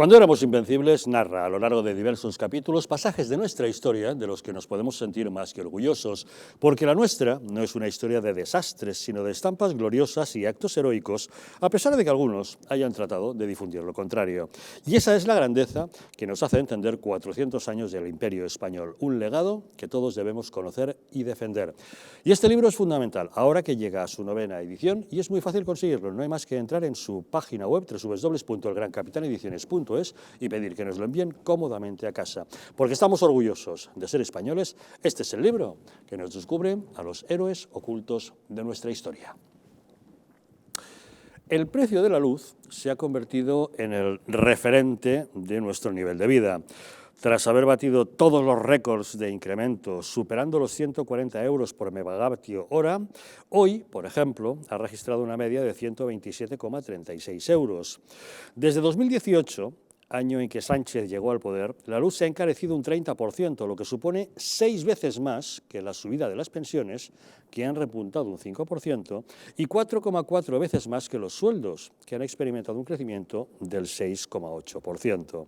Cuando éramos invencibles narra a lo largo de diversos capítulos pasajes de nuestra historia de los que nos podemos sentir más que orgullosos, porque la nuestra no es una historia de desastres, sino de estampas gloriosas y actos heroicos, a pesar de que algunos hayan tratado de difundir lo contrario. Y esa es la grandeza que nos hace entender 400 años del Imperio Español, un legado que todos debemos conocer y defender. Y este libro es fundamental, ahora que llega a su 9ª edición, y es muy fácil conseguirlo, no hay más que entrar en su página web, www.elgrancapitanediciones.es, y pedir que nos lo envíen cómodamente a casa. Porque estamos orgullosos de ser españoles, este es el libro que nos descubre a los héroes ocultos de nuestra historia. El precio de la luz se ha convertido en el referente de nuestro nivel de vida. Tras haber batido todos los récords de incremento, superando los 140 euros por megavatio hora, hoy, por ejemplo, ha registrado una media de 127,36 euros. Desde 2018, año en que Sánchez llegó al poder, la luz se ha encarecido un 30%, lo que supone 6 veces más que la subida de las pensiones, que han repuntado un 5%, y 4,4 veces más que los sueldos, que han experimentado un crecimiento del 6,8%.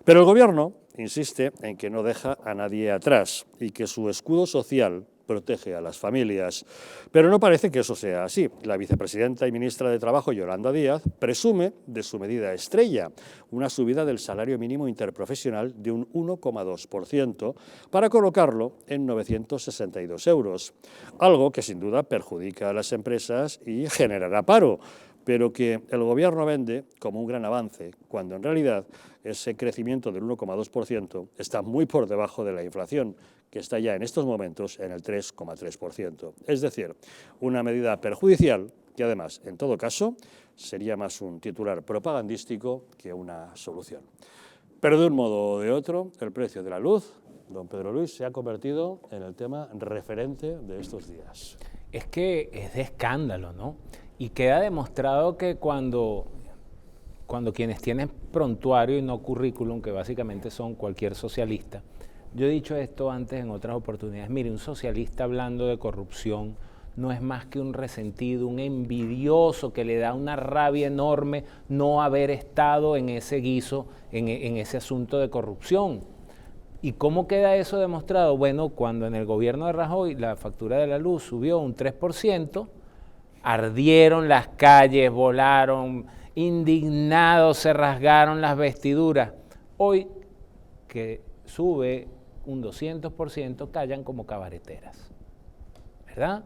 Pero el Gobierno insiste en que no deja a nadie atrás y que su escudo social protege a las familias. Pero no parece que eso sea así. La vicepresidenta y ministra de Trabajo, Yolanda Díaz, presume de su medida estrella, una subida del salario mínimo interprofesional de un 1,2% para colocarlo en 962 euros, algo que sin duda perjudica a las empresas y generará paro, pero que el Gobierno vende como un gran avance, cuando en realidad ese crecimiento del 1,2% está muy por debajo de la inflación, que está ya en estos momentos en el 3,3%. Es decir, una medida perjudicial que además, en todo caso, sería más un titular propagandístico que una solución. Pero de un modo o de otro, el precio de la luz, don Pedro Luis, se ha convertido en el tema referente de estos días. Es que es de escándalo, ¿no? Y queda demostrado que cuando quienes tienen prontuario y no currículum, que básicamente son cualquier socialista, yo he dicho esto antes en otras oportunidades, mire, un socialista hablando de corrupción no es más que un resentido, un envidioso que le da una rabia enorme no haber estado en ese guiso, en ese asunto de corrupción. ¿Y cómo queda eso demostrado? Bueno, cuando en el gobierno de Rajoy la factura de la luz subió un 3%, ardieron las calles, volaron, indignados, se rasgaron las vestiduras. Hoy, que sube un 200%, callan como cabareteras, ¿verdad?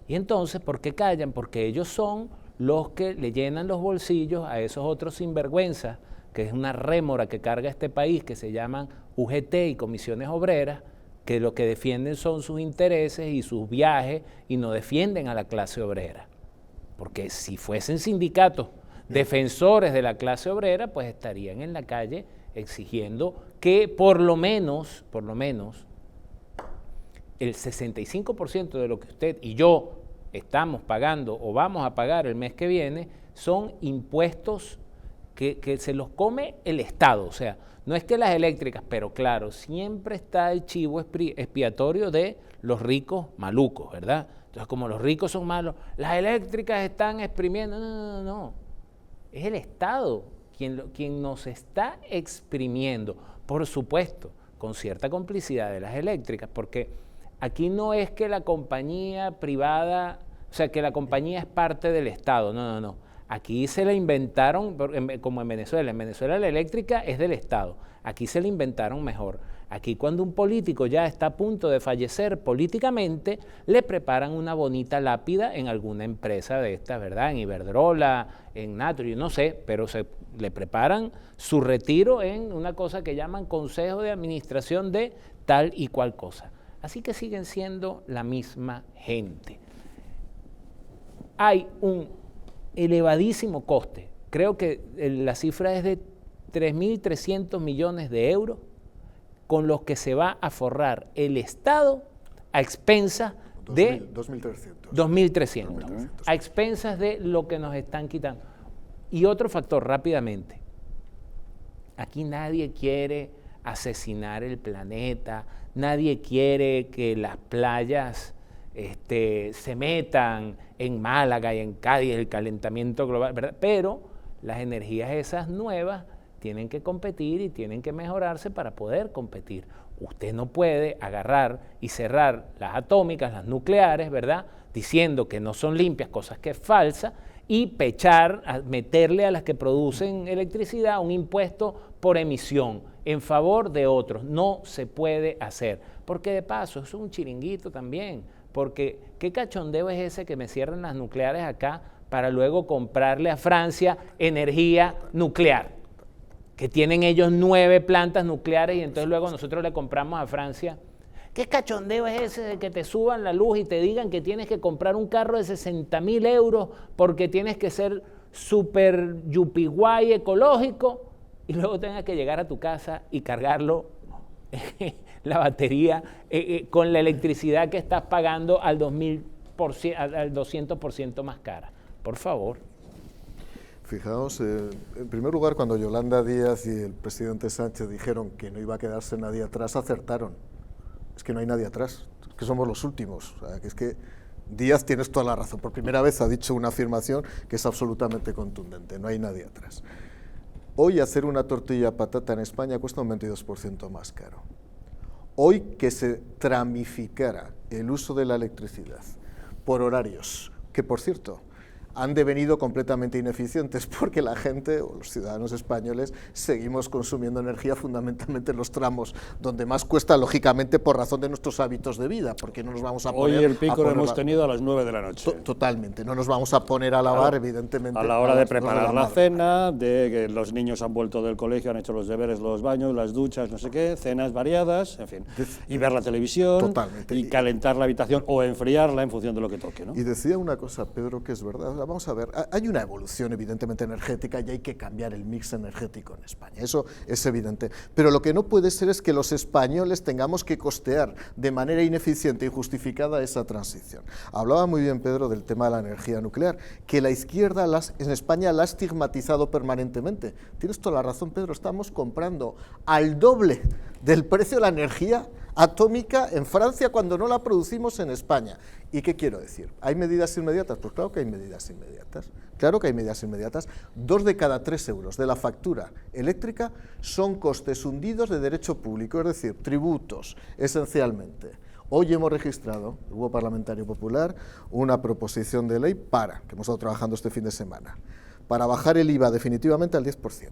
Y entonces, ¿por qué callan? Porque ellos son los que le llenan los bolsillos a esos otros sinvergüenzas, que es una rémora que carga este país, que se llaman UGT y comisiones obreras, que lo que defienden son sus intereses y sus viajes y no defienden a la clase obrera. Porque si fuesen sindicatos defensores de la clase obrera, pues estarían en la calle exigiendo que por lo menos, el 65% de lo que usted y yo estamos pagando o vamos a pagar el mes que viene son impuestos que se los come el Estado. O sea, no es que las eléctricas, pero claro, siempre está el chivo expiatorio de los ricos malucos, ¿verdad? Entonces, como los ricos son malos, las eléctricas están exprimiendo. No. Es el Estado quien nos está exprimiendo, por supuesto, con cierta complicidad de las eléctricas, porque aquí no es que la compañía privada, o sea, que la compañía es parte del Estado, no. Aquí se la inventaron, como en Venezuela la eléctrica es del Estado, aquí se la inventaron mejor. Aquí cuando un político ya está a punto de fallecer políticamente, le preparan una bonita lápida en alguna empresa de estas, ¿verdad? En Iberdrola, en Natrio, no sé, pero le preparan su retiro en una cosa que llaman Consejo de Administración de tal y cual cosa. Así que siguen siendo la misma gente. Hay un elevadísimo coste, creo que la cifra es de 3.300 millones de euros, con los que se va a forrar el Estado a expensas de 2.300, a expensas de lo que nos están quitando. Y otro factor, rápidamente, aquí nadie quiere asesinar el planeta, nadie quiere que las playas se metan en Málaga y en Cádiz, el calentamiento global, ¿verdad? Pero las energías esas nuevas tienen que competir y tienen que mejorarse para poder competir. Usted no puede agarrar y cerrar las atómicas, las nucleares, ¿verdad?, diciendo que no son limpias, cosas que es falsa, y meterle a las que producen electricidad un impuesto por emisión en favor de otros. No se puede hacer, porque de paso eso es un chiringuito también, porque ¿qué cachondeo es ese que me cierran las nucleares acá para luego comprarle a Francia energía nuclear? Que tienen ellos 9 plantas nucleares y entonces luego nosotros le compramos a Francia. ¿Qué cachondeo es ese de que te suban la luz y te digan que tienes que comprar un carro de 60.000 euros porque tienes que ser súper yupiguay ecológico y luego tengas que llegar a tu casa y cargarlo, la batería, con la electricidad que estás pagando al 200% más cara? Por favor. Fijaos, en primer lugar, cuando Yolanda Díaz y el presidente Sánchez dijeron que no iba a quedarse nadie atrás, acertaron. Es que no hay nadie atrás, es que somos los últimos. O sea, que es que Díaz, tienes toda la razón. Por primera vez ha dicho una afirmación que es absolutamente contundente, no hay nadie atrás. Hoy hacer una tortilla patata en España cuesta un 22% más caro. Hoy que se tramificara el uso de la electricidad por horarios, que por cierto, han devenido completamente ineficientes porque la gente, o los ciudadanos españoles, seguimos consumiendo energía fundamentalmente en los tramos donde más cuesta, lógicamente por razón de nuestros hábitos de vida, porque no nos vamos a poner... Hoy el pico lo hemos tenido a las 9 de la noche. Totalmente, no nos vamos a poner a lavar, evidentemente. A la hora de preparar la cena, de que los niños han vuelto del colegio, han hecho los deberes, los baños, las duchas, no sé qué, cenas variadas, en fin, y ver la televisión, totalmente, y calentar la habitación o enfriarla en función de lo que toque, ¿no? Y decía una cosa, Pedro, que es verdad. Vamos a ver, hay una evolución evidentemente energética y hay que cambiar el mix energético en España, eso es evidente, pero lo que no puede ser es que los españoles tengamos que costear de manera ineficiente y justificada esa transición. Hablaba muy bien Pedro del tema de la energía nuclear, que la izquierda en España la ha estigmatizado permanentemente. Tienes toda la razón, Pedro, estamos comprando al doble del precio de la energía atómica en Francia cuando no la producimos en España. ¿Y qué quiero decir? ¿Hay medidas inmediatas? Pues claro que hay medidas inmediatas. Claro que hay medidas inmediatas. 2 de cada 3 euros de la factura eléctrica son costes hundidos de derecho público, es decir, tributos, esencialmente. Hoy hemos registrado, el Grupo Parlamentario Popular, una proposición de ley que hemos estado trabajando este fin de semana, para bajar el IVA definitivamente al 10%.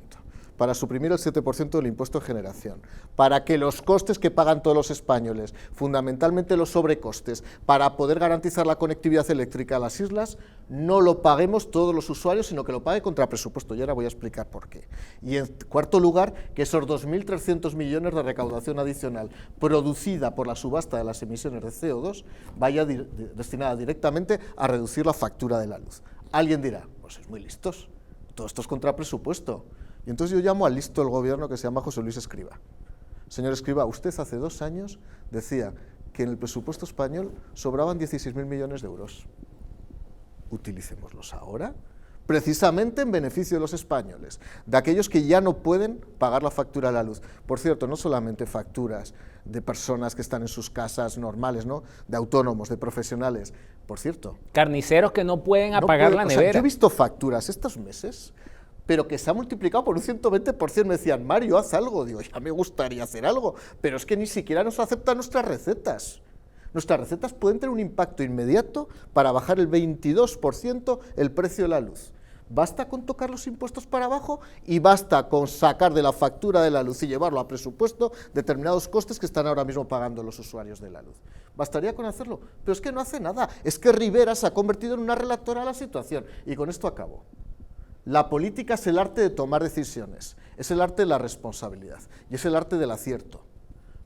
Para suprimir el 7% del impuesto de generación, para que los costes que pagan todos los españoles, fundamentalmente los sobrecostes, para poder garantizar la conectividad eléctrica a las islas, no lo paguemos todos los usuarios, sino que lo pague contra presupuesto, y ahora voy a explicar por qué. Y en cuarto lugar, que esos 2.300 millones de recaudación adicional producida por la subasta de las emisiones de CO2 vaya destinada directamente a reducir la factura de la luz. Alguien dirá, pues es muy listos, todo esto es contra presupuesto. Y entonces yo llamo al listo del gobierno que se llama José Luis Escrivá. Señor Escrivá, usted hace 2 años decía que en el presupuesto español sobraban 16.000 millones de euros. Utilicémoslos ahora, precisamente en beneficio de los españoles, de aquellos que ya no pueden pagar la factura de la luz. Por cierto, no solamente facturas de personas que están en sus casas normales, ¿no?, de autónomos, de profesionales. Por cierto, carniceros que no pueden apagar la nevera. Yo he visto facturas estos meses, pero que se ha multiplicado por un 120%. Me decían, Mario, haz algo. Digo, ya me gustaría hacer algo, pero es que ni siquiera nos aceptan nuestras recetas. Nuestras recetas pueden tener un impacto inmediato para bajar el 22% el precio de la luz. Basta con tocar los impuestos para abajo y basta con sacar de la factura de la luz y llevarlo a presupuesto determinados costes que están ahora mismo pagando los usuarios de la luz. Bastaría con hacerlo, pero es que no hace nada. Es que Rivera se ha convertido en una relatora de la situación. Y con esto acabo. La política es el arte de tomar decisiones, es el arte de la responsabilidad y es el arte del acierto.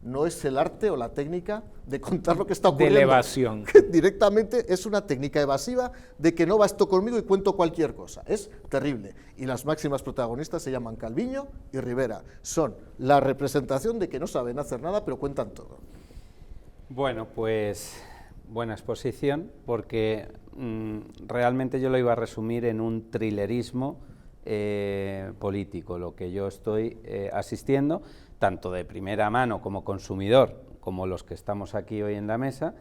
No es el arte o la técnica de contar lo que está ocurriendo. De evasión. Directamente es una técnica evasiva de que no va esto conmigo y cuento cualquier cosa. Es terrible. Y las máximas protagonistas se llaman Calviño y Rivera. Son la representación de que no saben hacer nada, pero cuentan todo. Bueno, pues buena exposición, porque realmente yo lo iba a resumir en un thrillerismo político, lo que yo estoy asistiendo, tanto de primera mano como consumidor, como los que estamos aquí hoy en la mesa,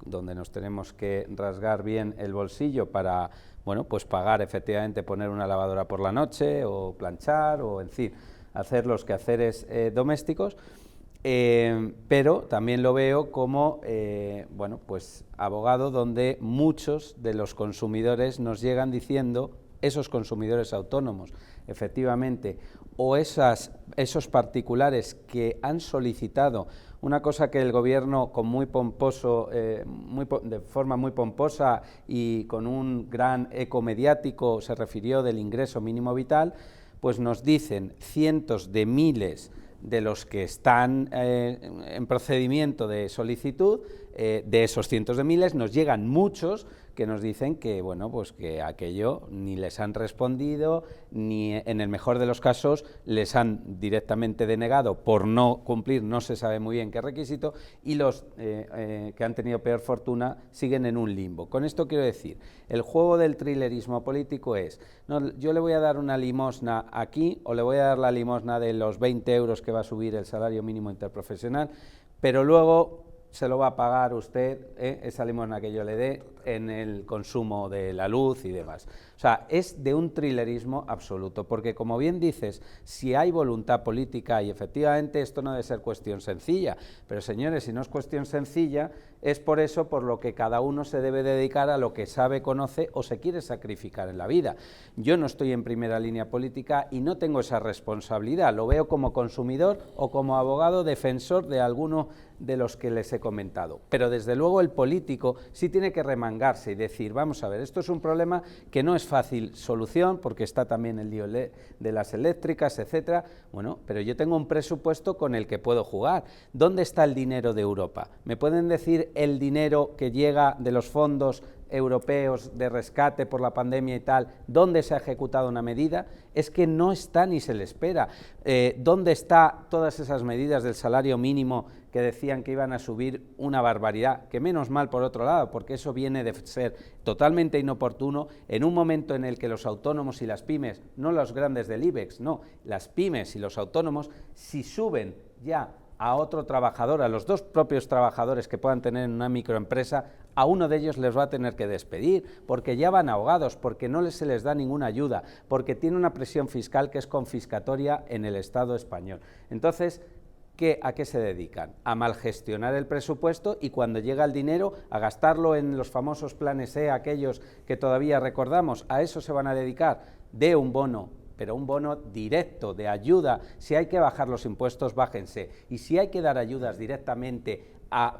donde nos tenemos que rasgar bien el bolsillo para, bueno, pues pagar efectivamente, poner una lavadora por la noche, o planchar, o en fin, hacer los quehaceres domésticos, pero también lo veo como bueno, pues abogado donde muchos de los consumidores nos llegan diciendo, esos consumidores autónomos, efectivamente, o esos particulares que han solicitado una cosa que el gobierno con muy pomposo, de forma muy pomposa y con un gran eco mediático se refirió del ingreso mínimo vital, pues nos dicen cientos de miles de los que están en procedimiento de solicitud, de esos cientos de miles nos llegan muchos que nos dicen que, bueno, pues que aquello ni les han respondido, ni en el mejor de los casos les han directamente denegado por no cumplir, no se sabe muy bien qué requisito, y los que han tenido peor fortuna siguen en un limbo. Con esto quiero decir, el juego del trilerismo político es, no, yo le voy a dar una limosna aquí, o le voy a dar la limosna de los 20 euros que va a subir el salario mínimo interprofesional, pero luego se lo va a pagar usted, esa limosna que yo le dé, en el consumo de la luz y demás. O sea, es de un trilerismo absoluto, porque como bien dices, si hay voluntad política, y efectivamente esto no debe ser cuestión sencilla, pero señores, si no es cuestión sencilla, es por eso por lo que cada uno se debe dedicar a lo que sabe, conoce o se quiere sacrificar en la vida. Yo no estoy en primera línea política y no tengo esa responsabilidad, lo veo como consumidor o como abogado defensor de alguno de los que les he comentado, pero desde luego el político sí tiene que remangarse y decir, vamos a ver, esto es un problema que no es fácil solución, porque está también el lío de las eléctricas, etcétera, bueno, pero yo tengo un presupuesto con el que puedo jugar. ¿Dónde está el dinero de Europa? ¿Me pueden decir el dinero que llega de los fondos europeos de rescate por la pandemia y tal, dónde se ha ejecutado una medida? Es que no está ni se le espera. ¿Dónde están todas esas medidas del salario mínimo que decían que iban a subir una barbaridad? Que menos mal por otro lado, porque eso viene de ser totalmente inoportuno en un momento en el que los autónomos y las pymes, no los grandes del IBEX, no, las pymes y los autónomos, si suben ya a otro trabajador, a los dos propios trabajadores que puedan tener en una microempresa, a uno de ellos les va a tener que despedir, porque ya van ahogados, porque no se les da ninguna ayuda, porque tiene una presión fiscal que es confiscatoria en el Estado español. Entonces, ¿a qué se dedican? A malgestionar el presupuesto y cuando llega el dinero, a gastarlo en los famosos planes E, aquellos que todavía recordamos, a eso se van a dedicar, de un bono, pero un bono directo de ayuda. Si hay que bajar los impuestos, bájense, y si hay que dar ayudas directamente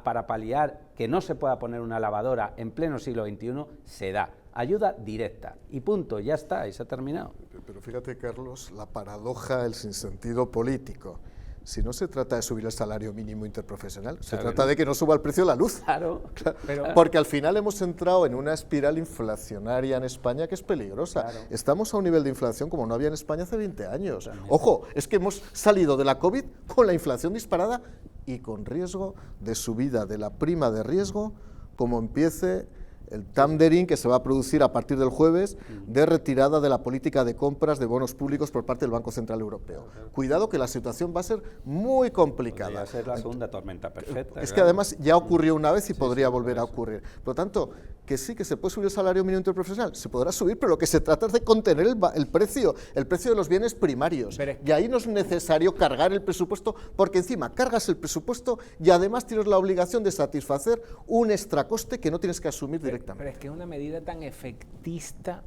para paliar que no se pueda poner una lavadora en pleno siglo XXI, se da. Ayuda directa, y punto, ya está, y se ha terminado. Pero fíjate, Carlos, la paradoja, el sinsentido político. Si no se trata de subir el salario mínimo interprofesional, se trata de que no suba el precio de la luz. Claro, pero porque al final hemos entrado en una espiral inflacionaria en España que es peligrosa. Claro. Estamos a un nivel de inflación como no había en España hace 20 años. También. Ojo, es que hemos salido de la COVID con la inflación disparada y con riesgo de subida de la prima de riesgo, como empiece el tendering que se va a producir a partir del jueves de retirada de la política de compras de bonos públicos por parte del Banco Central Europeo. Cuidado que la situación va a ser muy complicada. Podría ser la segunda tormenta perfecta. Es que además ya ocurrió una vez y podría volver a ocurrir. Por lo tanto, que sí, que se puede subir el salario mínimo interprofesional, se podrá subir, pero lo que se trata es de contener el precio de los bienes primarios. Y ahí no es necesario cargar el presupuesto, porque encima cargas el presupuesto y además tienes la obligación de satisfacer un extracoste que no tienes que asumir directamente. Pero es que es una medida tan efectista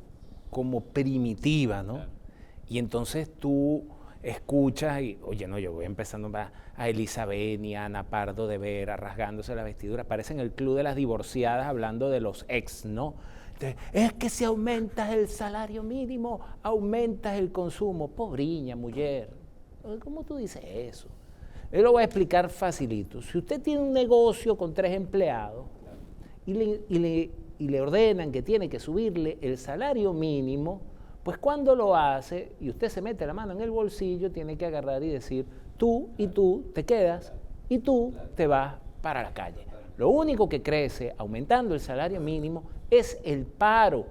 como primitiva, ¿no? Claro. Y entonces tú escuchas y, oye, no, yo voy empezando a Elizabeth y a Ana Pardo de Vera rasgándose la vestidura, parecen el club de las divorciadas hablando de los ex, ¿no? Entonces, es que si aumentas el salario mínimo, aumentas el consumo. Pobriña, mujer, ¿cómo tú dices eso? Yo lo voy a explicar facilito. Si usted tiene un negocio con 3 empleados y le ordenan que tiene que subirle el salario mínimo, pues cuando lo hace y usted se mete la mano en el bolsillo, tiene que agarrar y decir, tú y tú te quedas y tú te vas para la calle. Lo único que crece aumentando el salario mínimo es el paro.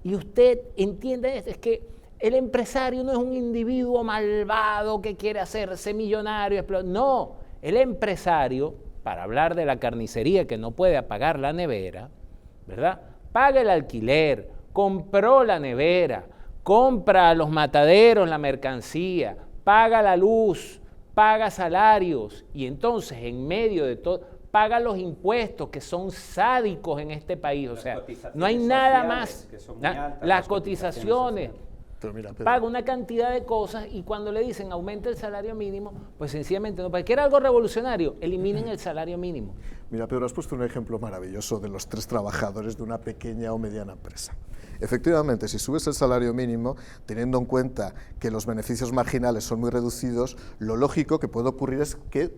Y usted entiende esto, es que el empresario no es un individuo malvado que quiere hacerse millonario. No, el empresario, para hablar de la carnicería que no puede pagar la nevera, ¿verdad? Paga el alquiler, compró la nevera, compra a los mataderos la mercancía, paga la luz, paga salarios y entonces en medio de todo paga los impuestos que son sádicos en este país. O sea, no hay nada más. Las cotizaciones. Pero mira, Pedro, paga una cantidad de cosas y cuando le dicen aumenta el salario mínimo, pues sencillamente no. Para que era algo revolucionario, eliminen el salario mínimo. Mira, Pedro, has puesto un ejemplo maravilloso de los 3 trabajadores de una pequeña o mediana empresa. Efectivamente, si subes el salario mínimo, teniendo en cuenta que los beneficios marginales son muy reducidos, lo lógico que puede ocurrir es que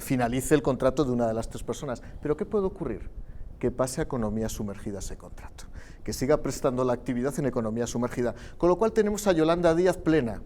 finalice el contrato de una de las 3 personas. ¿Pero qué puede ocurrir? Que pase a economía sumergida ese contrato, que siga prestando la actividad en economía sumergida. Con lo cual tenemos a Yolanda Díaz plena.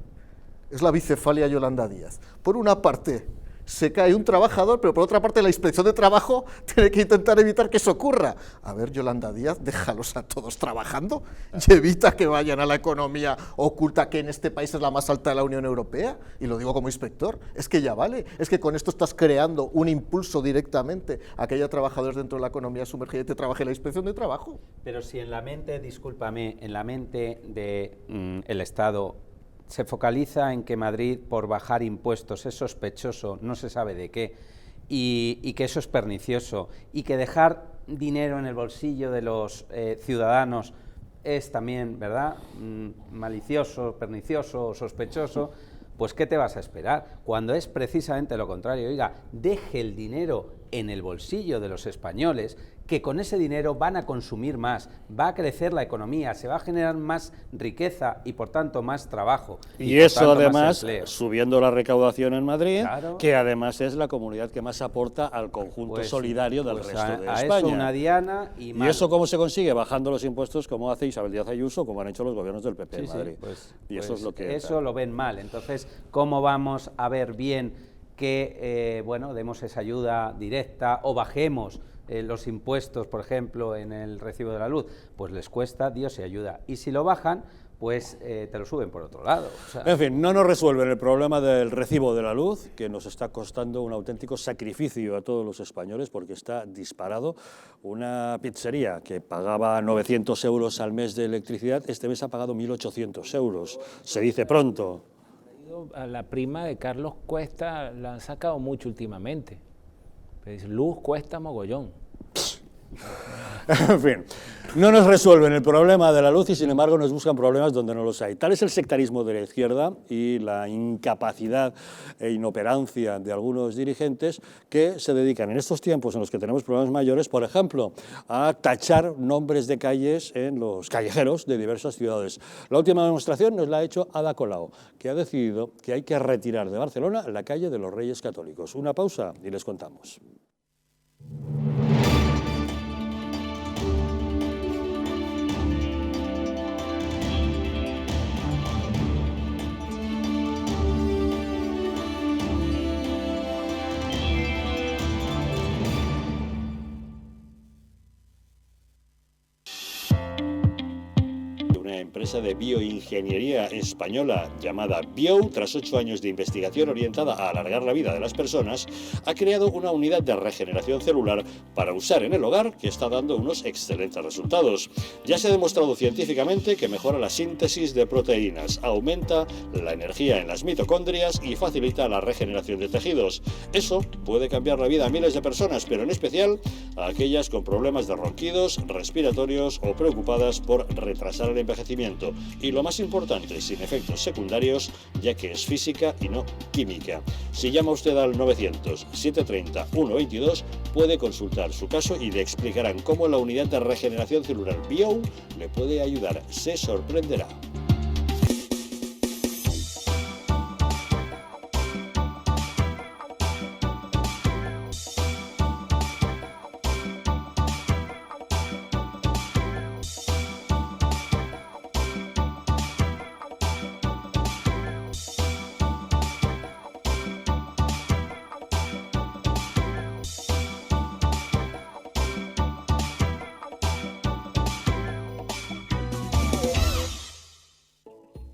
Es la bicefalia Yolanda Díaz. Por una parte, se cae un trabajador, pero por otra parte la Inspección de Trabajo tiene que intentar evitar que eso ocurra. A ver, Yolanda Díaz, déjalos a todos trabajando y evita que vayan a la economía oculta, que en este país es la más alta de la Unión Europea, y lo digo como inspector, es que ya vale, es que con esto estás creando un impulso directamente a que haya trabajadores dentro de la economía sumergida y te trabaje la Inspección de Trabajo. Pero si en la mente, discúlpame, en la mente del Estado se focaliza en que Madrid, por bajar impuestos, es sospechoso, no se sabe de qué, y que eso es pernicioso, y que dejar dinero en el bolsillo de los ciudadanos es también, ¿verdad?, malicioso, pernicioso, sospechoso, pues ¿qué te vas a esperar? Cuando es precisamente lo contrario. Oiga, deje el dinero en el bolsillo de los españoles, que con ese dinero van a consumir más, va a crecer la economía, se va a generar más riqueza y por tanto más trabajo. Y eso además, subiendo la recaudación en Madrid, claro, que además es la comunidad que más aporta al conjunto solidario del resto de a España. Eso una diana y ¿Y eso cómo se consigue? Bajando los impuestos, como hace Isabel Díaz Ayuso, como han hecho los gobiernos del PP en Madrid. Eso es lo que... Eso lo ven mal. Entonces, ¿cómo vamos a ver bien que bueno, demos esa ayuda directa o bajemos los impuestos, por ejemplo, en el recibo de la luz? Pues les cuesta Dios y ayuda. Y si lo bajan, pues te lo suben por otro lado. O sea, en fin, no nos resuelven el problema del recibo de la luz, que nos está costando un auténtico sacrificio a todos los españoles porque está disparado. Una pizzería que pagaba 900 euros al mes de electricidad, este mes ha pagado 1.800 euros. Se dice pronto. A la prima de Carlos Cuesta la han sacado mucho últimamente. Luz cuesta mogollón. En fin, no nos resuelven el problema de la luz y sin embargo nos buscan problemas donde no los hay. Tal es el sectarismo de la izquierda y la incapacidad e inoperancia de algunos dirigentes que se dedican en estos tiempos en los que tenemos problemas mayores, por ejemplo, a tachar nombres de calles en los callejeros de diversas ciudades. La última demostración nos la ha hecho Ada Colau, que ha decidido que hay que retirar de Barcelona la calle de los Reyes Católicos. Una pausa y les contamos. Empresa de bioingeniería española llamada Bio, tras 8 años de investigación orientada a alargar la vida de las personas, ha creado una unidad de regeneración celular para usar en el hogar que está dando unos excelentes resultados. Ya se ha demostrado científicamente que mejora la síntesis de proteínas, aumenta la energía en las mitocondrias y facilita la regeneración de tejidos. Eso puede cambiar la vida a miles de personas, pero en especial a aquellas con problemas de ronquidos, respiratorios o preocupadas por retrasar el envejecimiento. Y lo más importante, sin efectos secundarios, ya que es física y no química. Si llama usted al 900-730-122, puede consultar su caso y le explicarán cómo la unidad de regeneración celular Bio le puede ayudar. Se sorprenderá.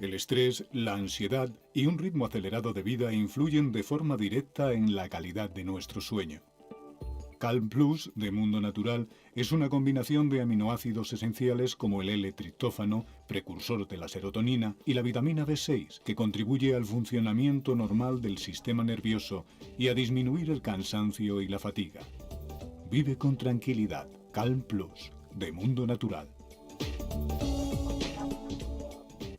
El estrés, la ansiedad y un ritmo acelerado de vida influyen de forma directa en la calidad de nuestro sueño. Calm Plus de Mundo Natural es una combinación de aminoácidos esenciales como el L-triptófano, precursor de la serotonina, y la vitamina B6, que contribuye al funcionamiento normal del sistema nervioso y a disminuir el cansancio y la fatiga. Vive con tranquilidad. Calm Plus de Mundo Natural.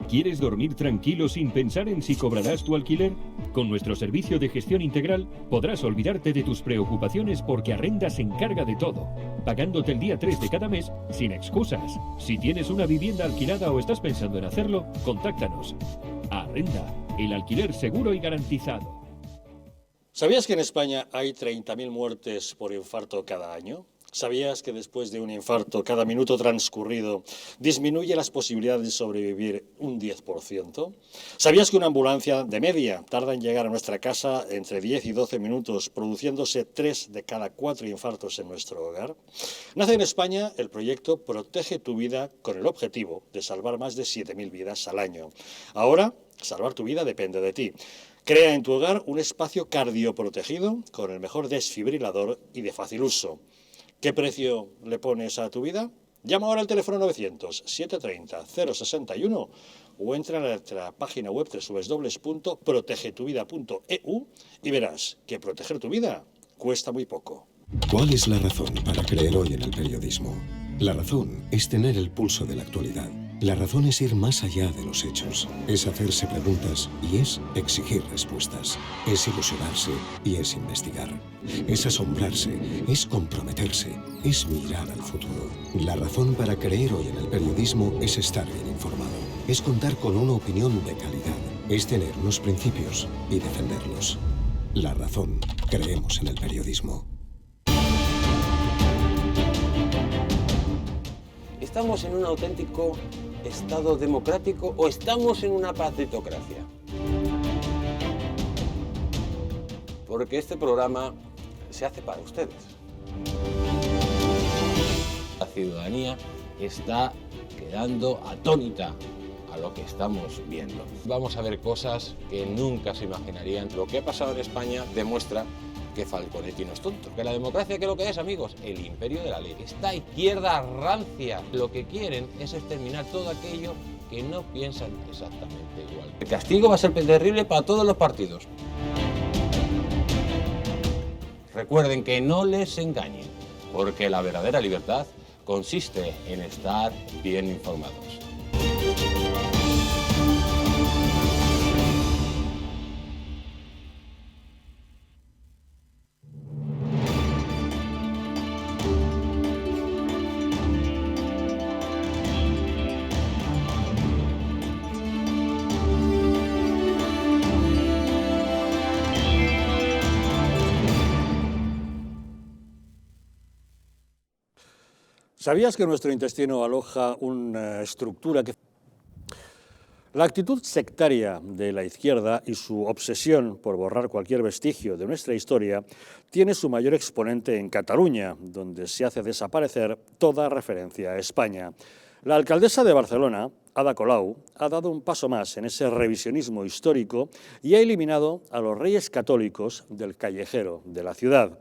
¿Quieres dormir tranquilo sin pensar en si cobrarás tu alquiler? Con nuestro servicio de gestión integral podrás olvidarte de tus preocupaciones porque Arrenda se encarga de todo, pagándote el día 3 de cada mes sin excusas. Si tienes una vivienda alquilada o estás pensando en hacerlo, contáctanos. Arrenda, el alquiler seguro y garantizado. ¿Sabías que en España hay 30.000 muertes por infarto cada año? ¿Sabías que después de un infarto, cada minuto transcurrido disminuye las posibilidades de sobrevivir un 10%? ¿Sabías que una ambulancia de media tarda en llegar a nuestra casa entre 10 y 12 minutos, produciéndose 3 de cada 4 infartos en nuestro hogar? Nace en España el proyecto Protege tu Vida con el objetivo de salvar más de 7.000 vidas al año. Ahora, salvar tu vida depende de ti. Crea en tu hogar un espacio cardioprotegido con el mejor desfibrilador y de fácil uso. ¿Qué precio le pones a tu vida? Llama ahora al teléfono 900-730-061 o entra a nuestra página web www.protegetuvida.eu y verás que proteger tu vida cuesta muy poco. ¿Cuál es la razón para creer hoy en el periodismo? La razón es tener el pulso de la actualidad. La razón es ir más allá de los hechos, es hacerse preguntas y es exigir respuestas, es ilusionarse y es investigar, es asombrarse, es comprometerse, es mirar al futuro. La razón para creer hoy en el periodismo es estar bien informado, es contar con una opinión de calidad, es tener unos principios y defenderlos. La razón, creemos en el periodismo. ¿Estamos en un auténtico Estado democrático o estamos en una partitocracia? Porque este programa se hace para ustedes. La ciudadanía está quedando atónita a lo que estamos viendo. Vamos a ver cosas que nunca se imaginarían. Lo que ha pasado en España demuestra que Falconetti no es tonto. Que la democracia, ¿qué es lo que es, amigos? El imperio de la ley. Esta izquierda rancia lo que quieren es exterminar todo aquello que no piensan exactamente igual. El castigo va a ser terrible para todos los partidos. Recuerden que no les engañen, porque la verdadera libertad consiste en estar bien informados. ¿Sabías que nuestro intestino aloja una estructura que... La actitud sectaria de la izquierda y su obsesión por borrar cualquier vestigio de nuestra historia tiene su mayor exponente en Cataluña, donde se hace desaparecer toda referencia a España. La alcaldesa de Barcelona, Ada Colau, ha dado un paso más en ese revisionismo histórico y ha eliminado a los reyes católicos del callejero de la ciudad.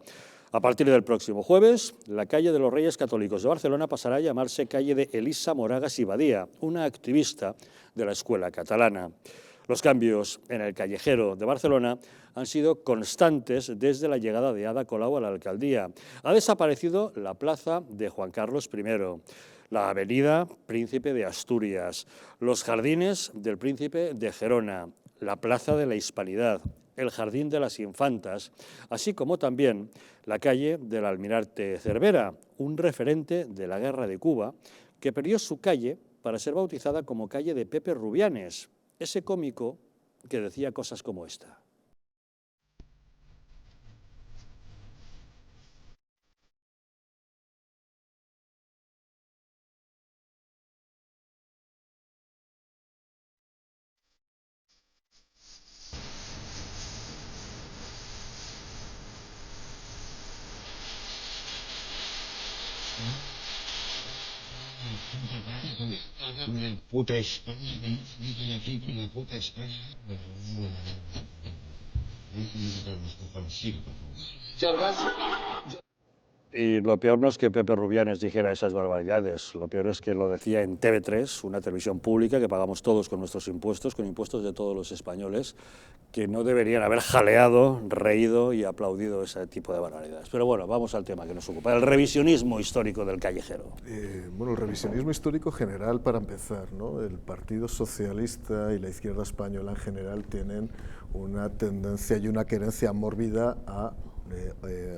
A partir del próximo jueves, la calle de los Reyes Católicos de Barcelona pasará a llamarse calle de Elisa Moragas y Badia, una activista de la escuela catalana. Los cambios en el callejero de Barcelona han sido constantes desde la llegada de Ada Colau a la alcaldía. Ha desaparecido la plaza de Juan Carlos I, la avenida Príncipe de Asturias, los jardines del Príncipe de Gerona, la plaza de la Hispanidad, el Jardín de las Infantas, así como también la calle del Almirante Cervera, un referente de la Guerra de Cuba, que perdió su calle para ser bautizada como calle de Pepe Rubianes, ese cómico que decía cosas como esta. Putes. Y lo peor no es que Pepe Rubianes dijera esas barbaridades, lo peor es que lo decía en TV3, una televisión pública que pagamos todos con nuestros impuestos, con impuestos de todos los españoles, que no deberían haber jaleado, reído y aplaudido ese tipo de barbaridades. Pero bueno, vamos al tema que nos ocupa, el revisionismo histórico del callejero. Bueno, el revisionismo histórico general, para empezar, ¿no? El Partido Socialista y la izquierda española en general tienen una tendencia y una querencia mórbida a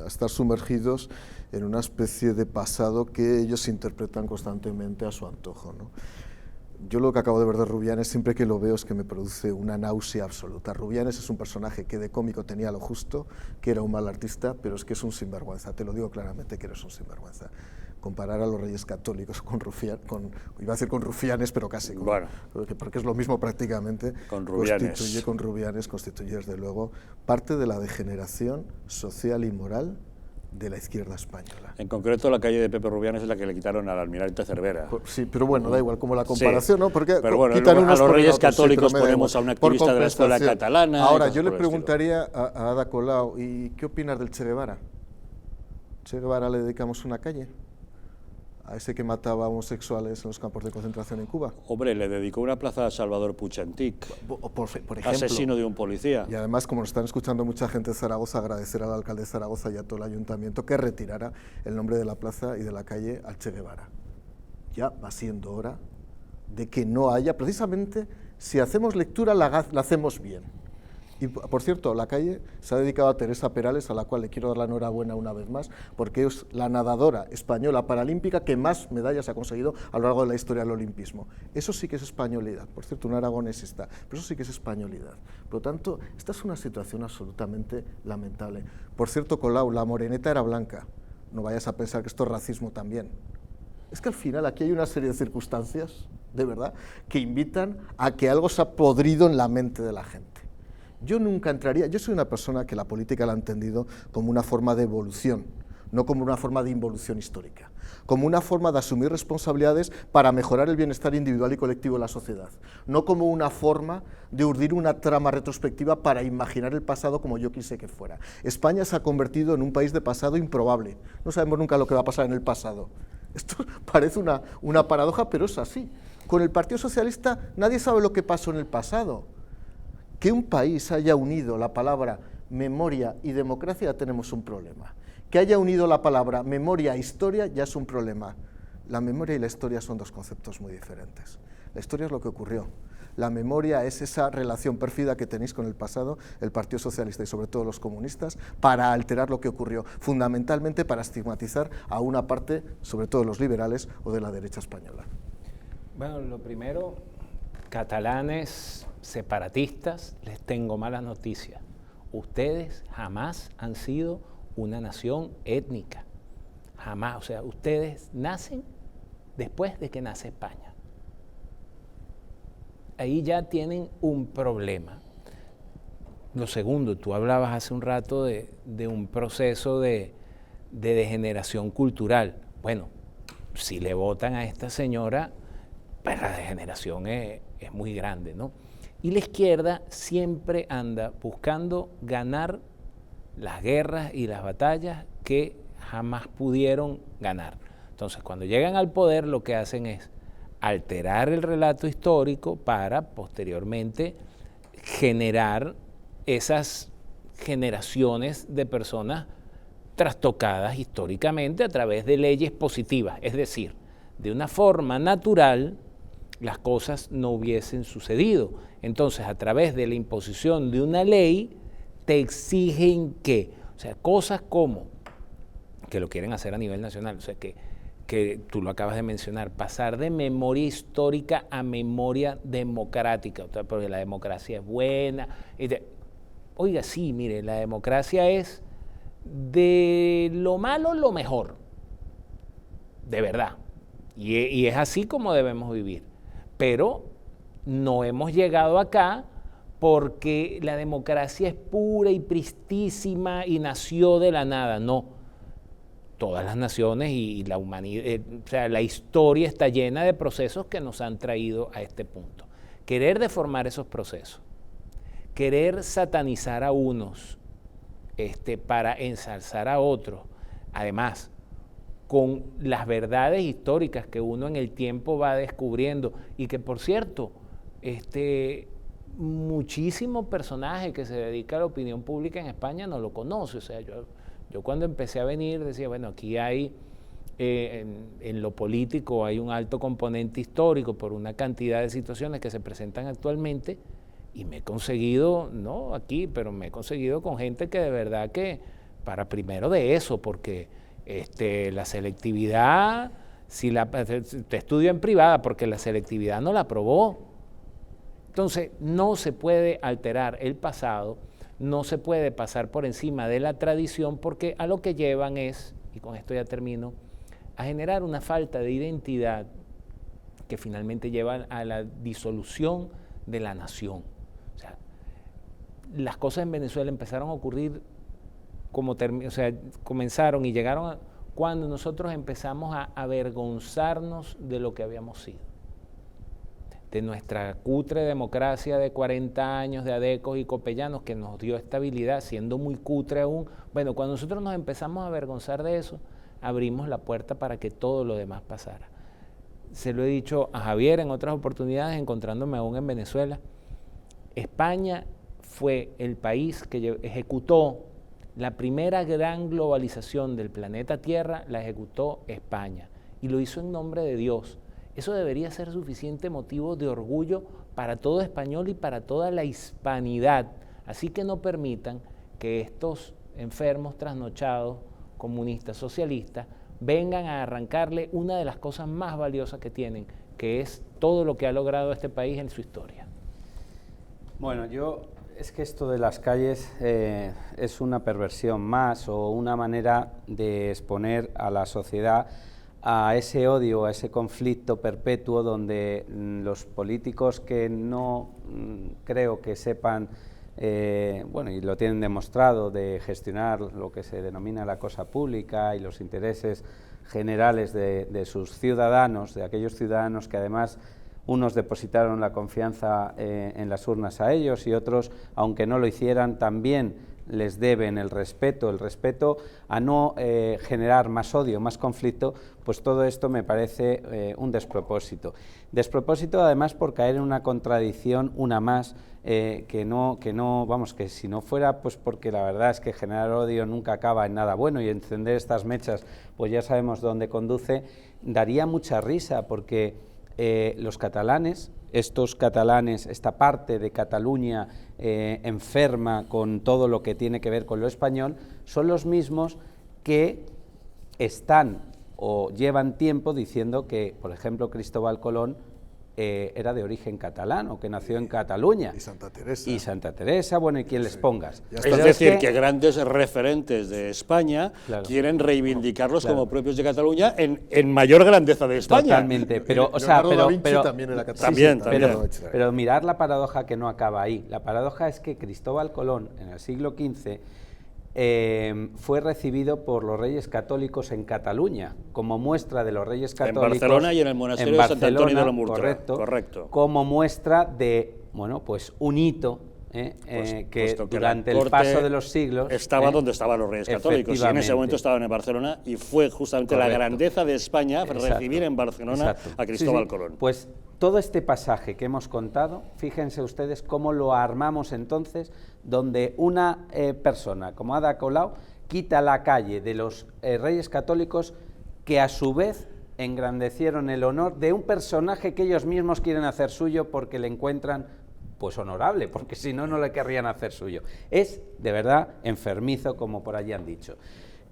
estar sumergidos en una especie de pasado que ellos interpretan constantemente a su antojo, ¿no? Yo lo que acabo de ver de Rubianes, siempre que lo veo, es que me produce una náusea absoluta. Rubianes es un personaje que de cómico tenía lo justo, que era un mal artista, pero es que es un sinvergüenza, te lo digo claramente que eres un sinvergüenza. Comparar a los Reyes Católicos con iba a decir con Rufianes, pero casi, bueno, porque es lo mismo prácticamente, con Rubianes. Constituye desde luego parte de la degeneración social y moral de la izquierda española. En concreto, la calle de Pepe Rubianes es la que le quitaron al almirante Cervera. Sí, pero bueno, da igual como la comparación, sí, ¿no? Porque pero bueno, quitan unos a los Reyes otros, Católicos sí, ponemos a un activista de la escuela catalana. Ahora, yo le preguntaría a Ada Colau, ¿y qué opinas del Che Guevara? ¿Che Guevara le dedicamos una calle? ¿A ese que mataba homosexuales en los campos de concentración en Cuba? Hombre, le dedicó una plaza a Salvador Puigdemont, por ejemplo, asesino de un policía. Y además, como nos están escuchando mucha gente de Zaragoza, agradecer al alcalde de Zaragoza y a todo el ayuntamiento que retirara el nombre de la plaza y de la calle al Che Guevara. Ya va siendo hora de que no haya, precisamente, si hacemos lectura la hacemos bien. Y, por cierto, la calle se ha dedicado a Teresa Perales, a la cual le quiero dar la enhorabuena una vez más, porque es la nadadora española paralímpica que más medallas ha conseguido a lo largo de la historia del olimpismo. Eso sí que es españolidad, por cierto, un aragonesista, pero eso sí que es españolidad. Por lo tanto, esta es una situación absolutamente lamentable. Por cierto, Colau, la moreneta era blanca, no vayas a pensar que esto es racismo también. Es que al final aquí hay una serie de circunstancias, de verdad, que invitan a que algo se ha podrido en la mente de la gente. Yo nunca entraría, yo soy una persona que la política la ha entendido como una forma de evolución, no como una forma de involución histórica, como una forma de asumir responsabilidades para mejorar el bienestar individual y colectivo de la sociedad, no como una forma de urdir una trama retrospectiva para imaginar el pasado como yo quise que fuera. España se ha convertido en un país de pasado improbable, no sabemos nunca lo que va a pasar en el pasado. Esto parece una paradoja, pero es así. Con el Partido Socialista nadie sabe lo que pasó en el pasado. Que un país haya unido la palabra memoria y democracia, ya tenemos un problema. Que haya unido la palabra memoria e historia, ya es un problema. La memoria y la historia son dos conceptos muy diferentes. La historia es lo que ocurrió. La memoria es esa relación pérfida que tenéis con el pasado, el Partido Socialista y sobre todo los comunistas, para alterar lo que ocurrió, fundamentalmente para estigmatizar a una parte, sobre todo los liberales o de la derecha española. Bueno, lo primero, catalanes separatistas, les tengo malas noticias. Ustedes jamás han sido una nación étnica. Jamás. O sea, ustedes nacen después de que nace España. Ahí ya tienen un problema. Lo segundo, tú hablabas hace un rato de un proceso de degeneración cultural. Bueno, si le votan a esta señora, pues la degeneración es muy grande, ¿no? Y la izquierda siempre anda buscando ganar las guerras y las batallas que jamás pudieron ganar. Entonces, cuando llegan al poder, lo que hacen es alterar el relato histórico para posteriormente generar esas generaciones de personas trastocadas históricamente a través de leyes positivas. Es decir, de una forma natural, las cosas no hubiesen sucedido. Entonces, a través de la imposición de una ley, te exigen que, o sea, cosas como, que lo quieren hacer a nivel nacional, o sea, que tú lo acabas de mencionar, pasar de memoria histórica a memoria democrática, porque la democracia es buena. Oiga, sí, mire, la democracia es de lo malo lo mejor, de verdad, y es así como debemos vivir. Pero no hemos llegado acá porque la democracia es pura y pristísima y nació de la nada. No, todas las naciones y la humanidad, o sea, la historia está llena de procesos que nos han traído a este punto. Querer deformar esos procesos, querer satanizar a unos para ensalzar a otros, además con las verdades históricas que uno en el tiempo va descubriendo y que, por cierto, muchísimo personaje que se dedica a la opinión pública en España no lo conoce. O sea, yo cuando empecé a venir decía, bueno, aquí hay, en lo político hay un alto componente histórico por una cantidad de situaciones que se presentan actualmente, y me he conseguido, no aquí, pero me he conseguido con gente que de verdad que, para primero de eso, porque la selectividad, te estudio en privada, porque la selectividad no la aprobó. Entonces, no se puede alterar el pasado, no se puede pasar por encima de la tradición, porque a lo que llevan es, y con esto ya termino, a generar una falta de identidad que finalmente lleva a la disolución de la nación. O sea, las cosas en Venezuela empezaron a ocurrir comenzaron y llegaron cuando nosotros empezamos a avergonzarnos de lo que habíamos sido, de nuestra cutre democracia de 40 años de adecos y copellanos que nos dio estabilidad, siendo muy cutre aún. Bueno, cuando nosotros nos empezamos a avergonzar de eso, abrimos la puerta para que todo lo demás pasara. Se lo he dicho a Javier en otras oportunidades, encontrándome aún en Venezuela. España fue el país que ejecutó la primera gran globalización del planeta Tierra, la ejecutó España, y lo hizo en nombre de Dios. Eso debería ser suficiente motivo de orgullo para todo español y para toda la hispanidad. Así que no permitan que estos enfermos trasnochados, comunistas, socialistas, vengan a arrancarle una de las cosas más valiosas que tienen, que es todo lo que ha logrado este país en su historia. Bueno, es que esto de las calles es una perversión más, o una manera de exponer a la sociedad a ese odio, a ese conflicto perpetuo donde los políticos que no creo que sepan, bueno, y lo tienen demostrado, de gestionar lo que se denomina la cosa pública y los intereses generales de sus ciudadanos, de aquellos ciudadanos que además unos depositaron la confianza en las urnas a ellos, y otros, aunque no lo hicieran, también les deben el respeto a no generar más odio, más conflicto. Pues todo esto me parece un despropósito. Despropósito además por caer en una contradicción, una más, que si no fuera pues porque la verdad es que generar odio nunca acaba en nada bueno, y encender estas mechas pues ya sabemos dónde conduce, daría mucha risa, porque los catalanes, esta parte de Cataluña enferma con todo lo que tiene que ver con lo español, son los mismos que están o llevan tiempo diciendo que, por ejemplo, Cristóbal Colón era de origen catalán, o que nació en Cataluña. Y Santa Teresa. Y Santa Teresa, bueno, y quien les pongas. Es decir, que grandes referentes de España quieren reivindicarlos como propios de Cataluña en mayor grandeza de España. Totalmente, pero también era catalán. Pero mirad la paradoja que no acaba ahí. La paradoja es que Cristóbal Colón, en el siglo XV, fue recibido por los Reyes Católicos en Cataluña, como muestra de los Reyes Católicos. En Barcelona y en el monasterio de Sant Antoni de la Murtra. Correcto. Como muestra de, bueno, pues un hito que durante el paso de los siglos estaba donde estaban los Reyes Católicos, y en ese momento estaban en Barcelona, y fue justamente la grandeza de España recibir en Barcelona a Cristóbal Colón. Pues todo este pasaje que hemos contado, fíjense ustedes cómo lo armamos entonces, donde una persona como Ada Colau quita la calle de los Reyes Católicos, que a su vez engrandecieron el honor de un personaje que ellos mismos quieren hacer suyo porque le encuentran pues honorable, porque si no, no le querrían hacer suyo. Es de verdad enfermizo, como por allí han dicho.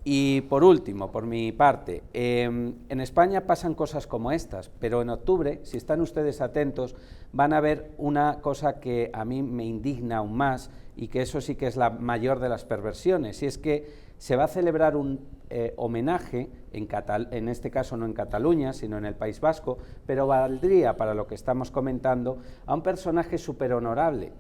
Y por último, por mi parte, en España pasan cosas como estas, pero en octubre, si están ustedes atentos, van a ver una cosa que a mí me indigna aún más, y que eso sí que es la mayor de las perversiones, y es que se va a celebrar un homenaje, en este caso no en Cataluña, sino en el País Vasco, pero valdría para lo que estamos comentando, a un personaje súper honorable.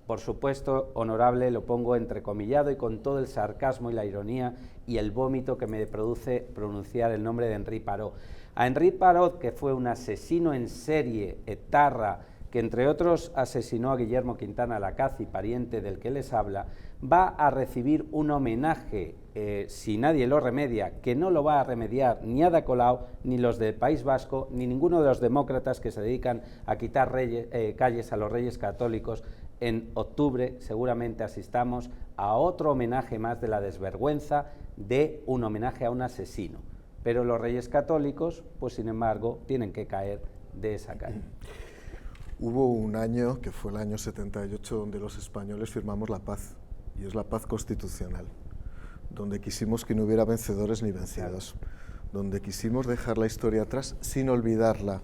Por supuesto, honorable lo pongo entrecomillado y con todo el sarcasmo y la ironía y el vómito que me produce pronunciar el nombre de Henri Parot. A Henri Parot, que fue un asesino en serie, etarra, que entre otros asesinó a Guillermo Quintana Lacazzi, pariente del que les habla, va a recibir un homenaje, si nadie lo remedia, que no lo va a remediar ni Ada Colau, ni los del País Vasco, ni ninguno de los demócratas que se dedican a quitar calles a los reyes católicos. En octubre seguramente asistamos a otro homenaje más de la desvergüenza de un homenaje a un asesino. Pero los reyes católicos, pues sin embargo, tienen que caer de esa calle. Hubo un año, que fue el año 78, donde los españoles firmamos la paz, y es la paz constitucional, donde quisimos que no hubiera vencedores ni vencidos, donde quisimos dejar la historia atrás sin olvidarla,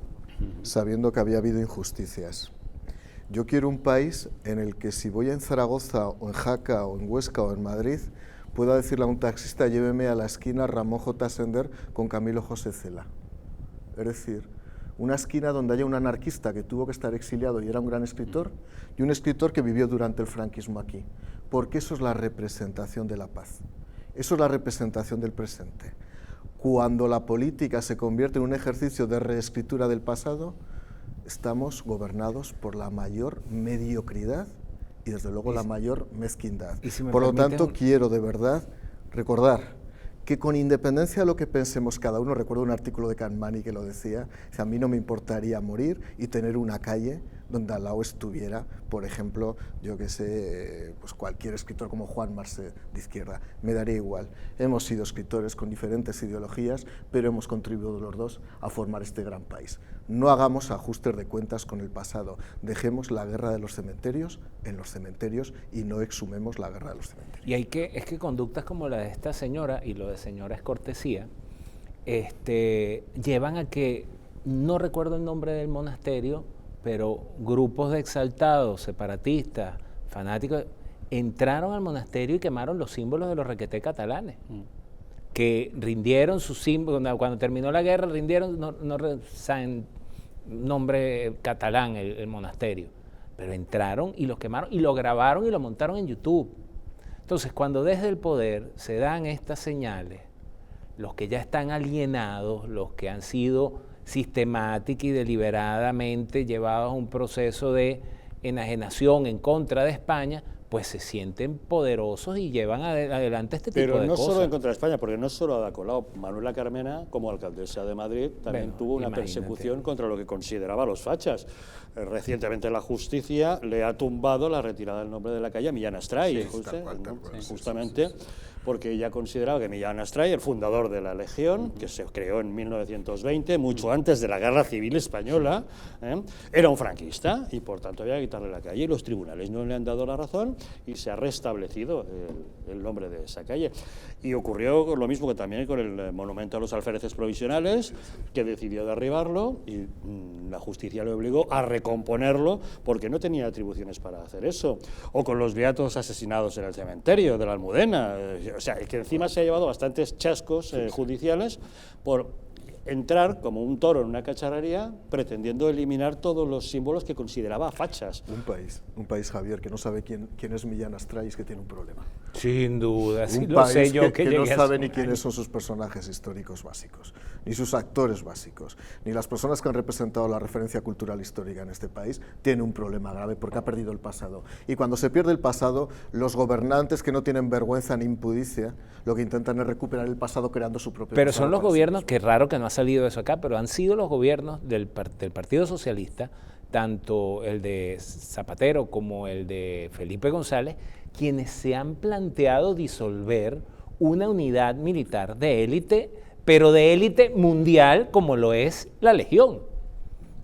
sabiendo que había habido injusticias. Yo quiero un país en el que si voy en Zaragoza, o en Jaca, o en Huesca, o en Madrid, pueda decirle a un taxista, lléveme a la esquina Ramón J. Sender con Camilo José Cela. Es decir, una esquina donde haya un anarquista que tuvo que estar exiliado y era un gran escritor, y un escritor que vivió durante el franquismo aquí. Porque eso es la representación de la paz. Eso es la representación del presente. Cuando la política se convierte en un ejercicio de reescritura del pasado, estamos gobernados por la mayor mediocridad y desde luego la mayor mezquindad. Por lo tanto, quiero de verdad recordar que con independencia de lo que pensemos cada uno, recuerdo un artículo de Kanmani que lo decía, a mí no me importaría morir y tener una calle donde al lado estuviera, por ejemplo, yo que sé, pues cualquier escritor como Juan Marcé de izquierda, me daría igual. Hemos sido escritores con diferentes ideologías, pero hemos contribuido los dos a formar este gran país. No hagamos ajustes de cuentas con el pasado, dejemos la guerra de los cementerios en los cementerios y no exhumemos la guerra de los cementerios. Y es que conductas como la de esta señora, y lo de señora es cortesía, llevan a que, no recuerdo el nombre del monasterio, pero grupos de exaltados, separatistas, fanáticos, entraron al monasterio y quemaron los símbolos de los requetés catalanes, que rindieron sus símbolos, cuando terminó la guerra rindieron, saben nombre catalán el monasterio, pero entraron y los quemaron y lo grabaron y lo montaron en YouTube. Entonces, cuando desde el poder se dan estas señales, los que ya están alienados, los que han sido sistemática y deliberadamente llevados a un proceso de enajenación en contra de España, pues se sienten poderosos y llevan adelante este tipo de cosas. Pero no solo en contra de España, porque no solo Ada Colau, Manuela Carmena, como alcaldesa de Madrid, también tuvo una persecución contra lo que consideraba los fachas. Recientemente la justicia le ha tumbado la retirada del nombre de la calle a Millán Astray, justamente porque ella consideraba que Millán Astray, el fundador de la Legión, que se creó en 1920, mucho antes de la Guerra Civil Española, era un franquista y por tanto había que quitarle la calle, y los tribunales no le han dado la razón y se ha restablecido el nombre de esa calle. Y ocurrió lo mismo que también con el monumento a los alféreces provisionales, que decidió derribarlo y la justicia le obligó a recomponerlo porque no tenía atribuciones para hacer eso. O con los beatos asesinados en el cementerio de la Almudena. O sea, que encima se ha llevado bastantes chascos judiciales por entrar como un toro en una cacharrería pretendiendo eliminar todos los símbolos que consideraba fachas. Un país, Javier, que no sabe quién es Millán Astray, es que tiene un problema. Sin duda, sí, un lo país sé yo que no sabe ni quiénes son sus personajes históricos básicos, ni sus actores básicos, ni las personas que han representado la referencia cultural histórica en este país, tiene un problema grave porque ha perdido el pasado. Y cuando se pierde el pasado, los gobernantes que no tienen vergüenza ni impudicia, lo que intentan es recuperar el pasado creando su propio Pero pasado. son los gobiernos, que raro que no ha salido eso acá, pero han sido los gobiernos del Partido Socialista, tanto el de Zapatero como el de Felipe González, quienes se han planteado disolver una unidad militar de élite, pero de élite mundial como lo es la Legión.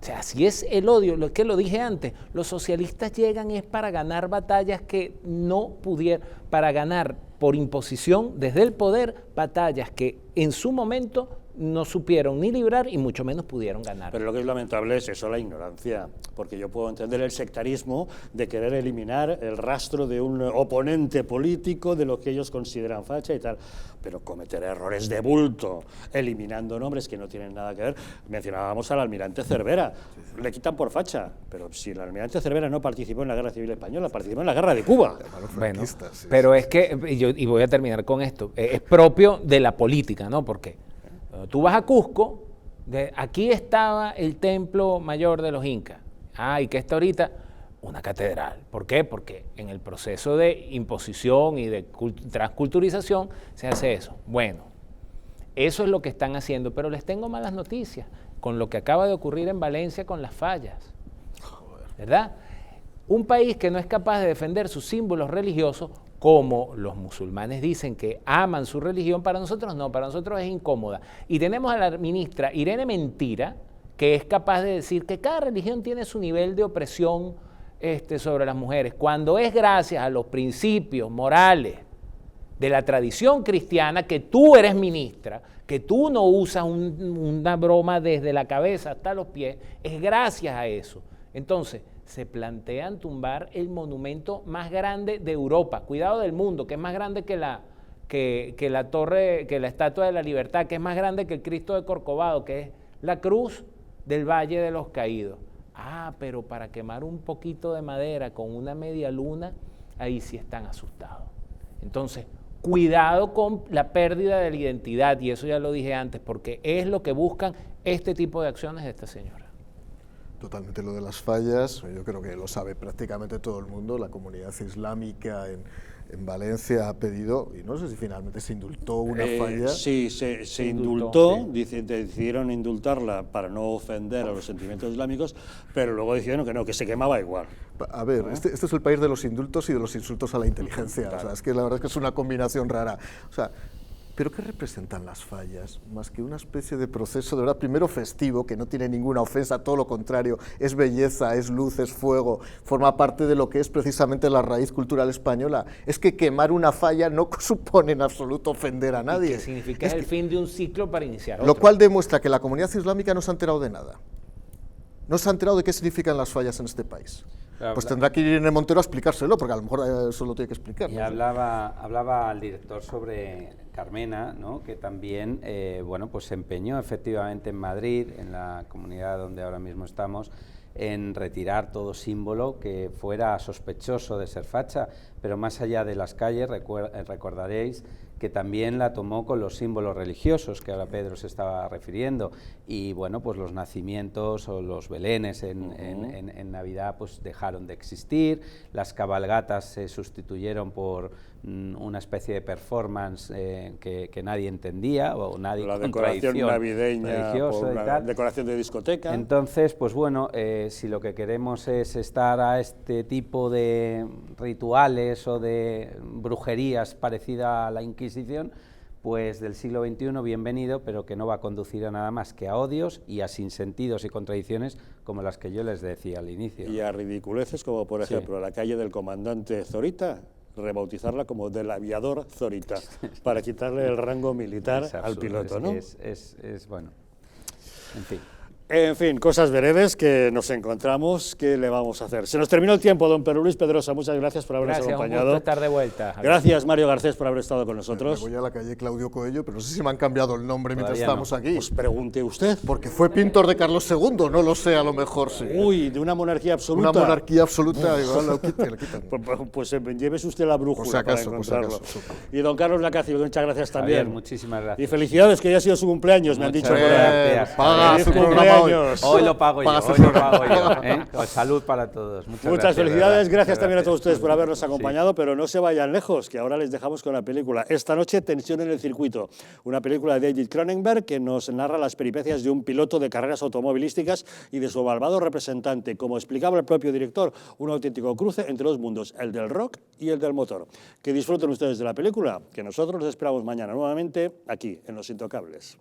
O sea, así es el odio, lo que lo dije antes, los socialistas llegan es para ganar batallas que no pudieron, para ganar por imposición desde el poder batallas que en su momento no supieron ni librar y mucho menos pudieron ganar. Pero lo que es lamentable es eso, la ignorancia, porque yo puedo entender el sectarismo de querer eliminar el rastro de un oponente político de lo que ellos consideran facha y tal, pero cometer errores de bulto, eliminando nombres que no tienen nada que ver. Mencionábamos al almirante Cervera, le quitan por facha, pero si el almirante Cervera no participó en la Guerra Civil Española, participó en la Guerra de Cuba. Bueno, pero es que, y voy a terminar con esto, es propio de la política, ¿no? Porque tú vas a Cusco, aquí estaba el templo mayor de los incas, Ah, ¿y qué está ahorita? Una catedral. ¿Por qué? Porque en el proceso de imposición y de transculturización se hace eso. Bueno, eso es lo que están haciendo, pero les tengo malas noticias con lo que acaba de ocurrir en Valencia con las fallas, ¿verdad? Un país que no es capaz de defender sus símbolos religiosos, como los musulmanes dicen que aman su religión, para nosotros no, para nosotros es incómoda. Y tenemos a la ministra Irene Mentira, que es capaz de decir que cada religión tiene su nivel de opresión sobre las mujeres, cuando es gracias a los principios morales de la tradición cristiana que tú eres ministra, que tú no usas una broma desde la cabeza hasta los pies, es gracias a eso. Entonces, se plantean tumbar el monumento más grande de Europa, cuidado del mundo, que es más grande que la torre, que la Estatua de la Libertad, que es más grande que el Cristo de Corcovado, que es la cruz del Valle de los Caídos. Ah, pero para quemar un poquito de madera con una media luna, ahí sí están asustados. Entonces, cuidado con la pérdida de la identidad, y eso ya lo dije antes, porque es lo que buscan este tipo de acciones de esta señora. Totalmente lo de las fallas, yo creo que lo sabe prácticamente todo el mundo. La comunidad islámica en Valencia ha pedido, y no sé si finalmente se indultó una falla. Sí, se indultó, sí. Decidieron indultarla para no ofender a los sentimientos islámicos, pero luego decidieron que no, que se quemaba igual. A ver, este es el país de los indultos y de los insultos a la inteligencia. Claro. O sea, es que la verdad es que es una combinación rara. O sea, ¿pero qué representan las fallas? Más que una especie de proceso, de verdad, primero festivo, que no tiene ninguna ofensa, todo lo contrario, es belleza, es luz, es fuego, forma parte de lo que es precisamente la raíz cultural española. Es que quemar una falla no supone en absoluto ofender a nadie. ¿Qué significa? Es el fin de un ciclo para iniciar otro. Lo cual demuestra que la comunidad islámica no se ha enterado de nada. No se ha enterado de qué significan las fallas en este país. Pues tendrá que ir Irene Montero a explicárselo, porque a lo mejor eso lo tiene que explicar. Y ¿no? hablaba al director sobre Carmena, ¿no? Que también bueno, pues se empeñó efectivamente en Madrid, en la comunidad donde ahora mismo estamos, en retirar todo símbolo que fuera sospechoso de ser facha, pero más allá de las calles, recordaréis que también la tomó con los símbolos religiosos, que ahora Pedro se estaba refiriendo, y bueno, pues los nacimientos o los belenes en Navidad pues dejaron de existir, las cabalgatas se sustituyeron por una especie de performance que nadie entendía, o nadie, la decoración navideña, por una decoración de discoteca. Entonces, pues bueno, si lo que queremos es estar a este tipo de rituales o de brujerías parecida a la Inquisición, pues del siglo XXI, bienvenido, pero que no va a conducir a nada más que a odios y a sinsentidos y contradicciones como las que yo les decía al inicio. Y a ridiculeces como, por ejemplo, la calle del Comandante Zorita, rebautizarla como del aviador Zorita, para quitarle el rango militar al piloto, ¿no? Es bueno, en fin. En fin, cosas veredes que nos encontramos, ¿qué le vamos a hacer? Se nos terminó el tiempo, don Pedro Luis Pedrosa, muchas gracias por habernos acompañado. Gracias, un gusto estar de vuelta. Gracias, Mario Garcés, por haber estado con nosotros. Me voy a la calle Claudio Coello, pero no sé si me han cambiado el nombre mientras estamos aquí. Pues pregunte usted. Porque fue pintor de Carlos II, no lo sé, a lo mejor sí. Uy, de una monarquía absoluta. Una monarquía absoluta, igual lo quitan. Pues llévese usted la brújula para encontrarlo. Y don Carlos Lacaci, muchas gracias también. Javier, muchísimas gracias. Y felicidades, que ya ha sido su cumpleaños, me han dicho. Gracias. Paga su cumpleaños. Hoy lo pago yo, hoy lo pago yo. Salud para todos. Muchas felicidades, gracias también a todos ustedes por habernos acompañado, pero no se vayan lejos, que ahora les dejamos con la película. Esta noche, Tensión en el circuito, una película de David Cronenberg que nos narra las peripecias de un piloto de carreras automovilísticas y de su malvado representante, como explicaba el propio director, un auténtico cruce entre los mundos, el del rock y el del motor. Que disfruten ustedes de la película, que nosotros les esperamos mañana nuevamente aquí, en Los Intocables.